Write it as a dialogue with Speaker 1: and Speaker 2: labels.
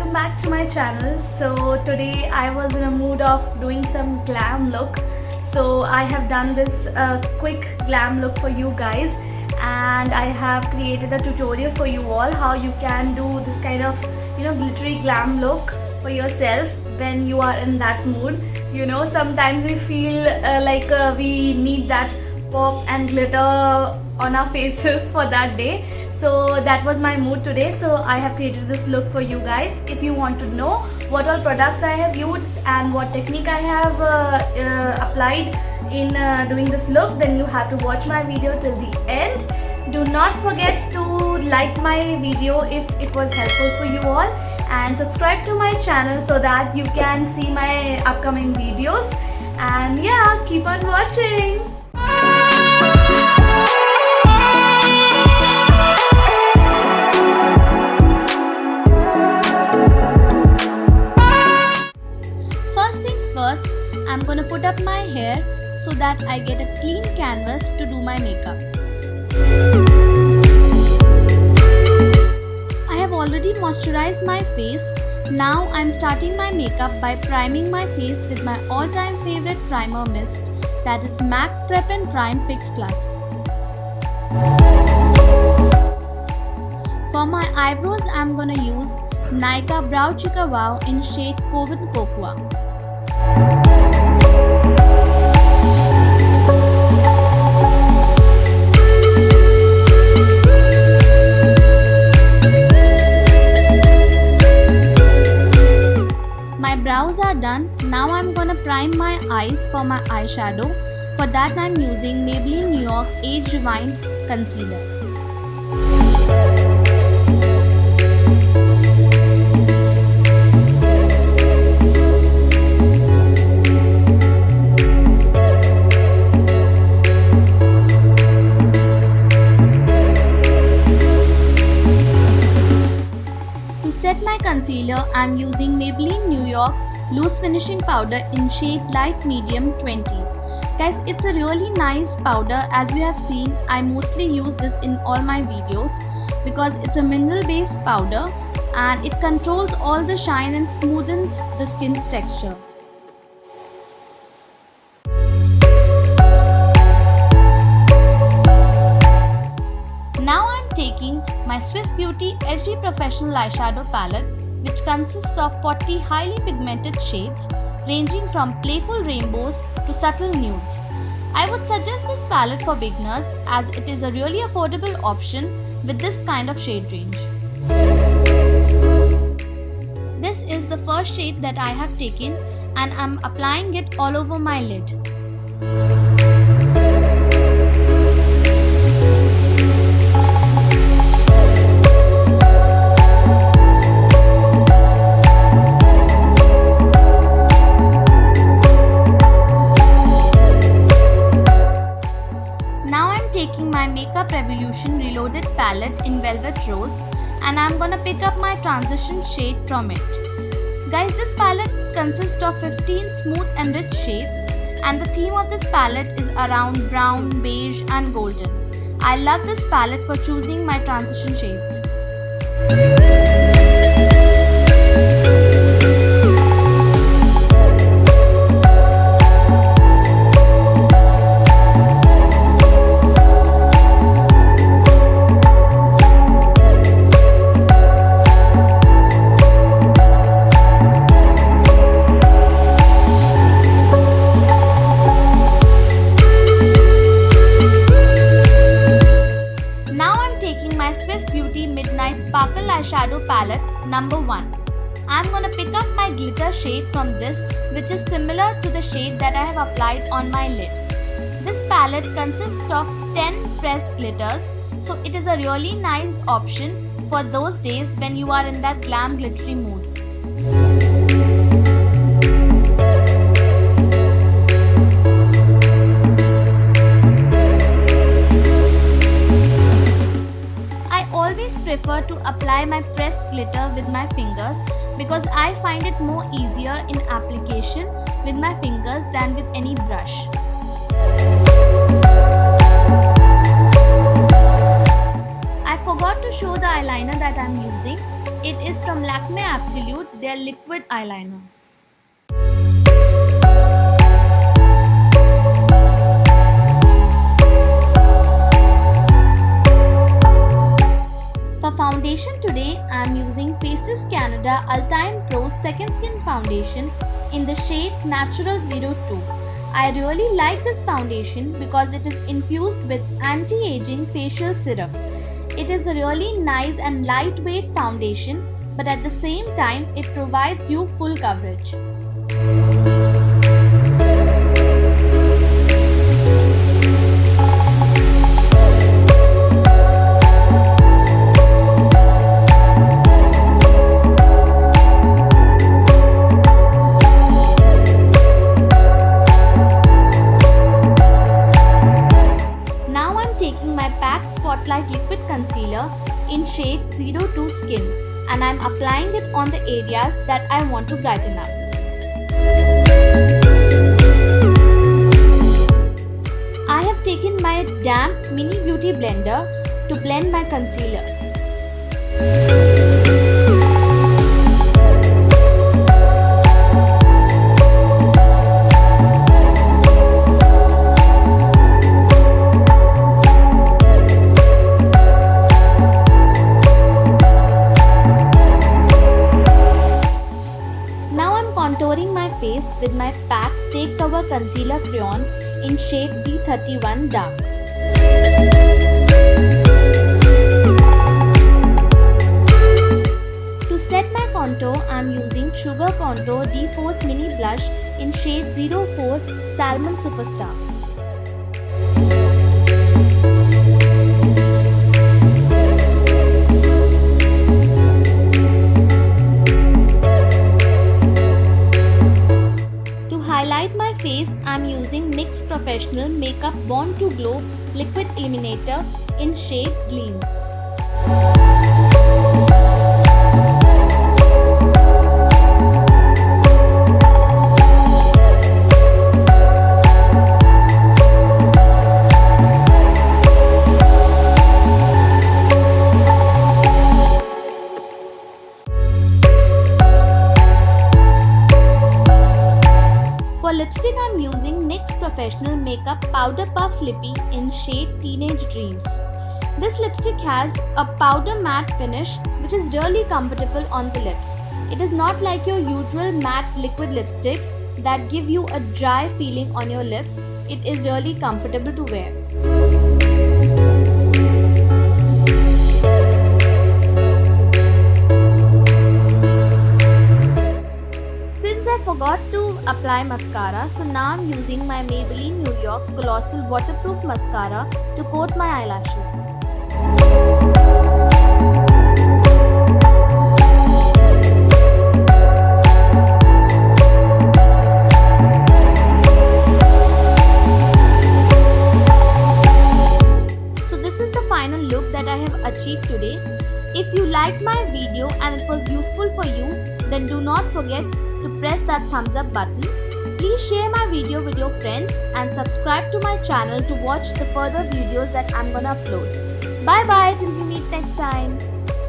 Speaker 1: welcome back to my channel. So today I was in a mood of doing some glam look. So I have done this quick glam look for you guys, and I have created a tutorial for you all how you can do this kind of glittery glam look for yourself when you are in that mood. Sometimes we feel like we need that pop and glitter on our faces for that day. So that was my mood today, so I have created this look for you guys. If you want to know what all products I have used and what technique I have applied in doing this look, then you have to watch my video till the end. Do not forget to like my video if it was helpful for you all, and subscribe to my channel so that you can see my upcoming videos. And yeah, keep on watching. First, I'm gonna put up my hair so that I get a clean canvas to do my makeup. I have already moisturized my face. Now I'm starting my makeup by priming my face with my all-time favorite primer mist, that is MAC Prep and Prime Fix Plus. For my eyebrows, I'm gonna use Nykaa Brow Chica Wow in shade Coven Cocoa. My brows are done. Now I'm gonna prime my eyes for my eyeshadow. For that I'm using Maybelline New York Age Rewind Concealer. My concealer, I'm using Maybelline New York Loose Finishing Powder in shade Light Medium 20. Guys, it's a really nice powder. As you have seen, I mostly use this in all my videos because it's a mineral based powder and it controls all the shine and smoothens the skin's texture. Now I'm taking my Swiss Beauty HD Professional Eyeshadow Palette, which consists of 40 highly pigmented shades ranging from playful rainbows to subtle nudes. I would suggest this palette for beginners as it is a really affordable option with this kind of shade range. This is the first shade that I have taken and I'm applying it all over my lid. My Makeup Revolution Reloaded palette in Velvet Rose, and I'm gonna pick up my transition shade from it. Guys, this palette consists of 15 smooth and rich shades, and the theme of this palette is around brown, beige and golden. I love this palette for choosing my transition shades. Midnight Sparkle Eyeshadow Palette number 1. I'm gonna pick up my glitter shade from this, which is similar to the shade that I have applied on my lid. This palette consists of 10 pressed glitters, so it is a really nice option for those days when you are in that glam glittery mood. Prefer to apply my pressed glitter with my fingers because I find it more easier in application with my fingers than with any brush. I forgot to show the eyeliner that I'm using. It is from Lakme Absolute, their liquid eyeliner. For foundation today, I am using Faces Canada Ultime Pro Second Skin Foundation in the shade Natural 02. I really like this foundation because it is infused with anti-aging facial serum. It is a really nice and lightweight foundation, but at the same time it provides you full coverage. Spotlight Liquid Concealer in shade 02 Skin, and I am applying it on the areas that I want to brighten up. I have taken my damp mini beauty blender to blend my concealer. Contouring my face with my PAC Take Cover Concealer Crayon in shade D31 Dark. To set my contour, I am using Sugar Contour D-Force Mini Blush in shade 04 Salmon Superstar. Highlight my face, I am using NYX Professional Makeup Born to Glow Liquid Illuminator in shade Gleam. For lipstick, I am using NYX Professional Makeup Powder Puff Lippy in shade Teenage Dreams. This lipstick has a powder matte finish which is really comfortable on the lips. It is not like your usual matte liquid lipsticks that give you a dry feeling on your lips. It is really comfortable to wear. I forgot to apply mascara, so now I'm using my Maybelline New York Colossal Waterproof Mascara to coat my eyelashes. So this is the final look that I have achieved today. If you liked my video and it was useful for you, then do not forget to press that thumbs up button. Please share my video with your friends and subscribe to my channel to watch the further videos that I'm gonna upload. Bye bye till we meet next time.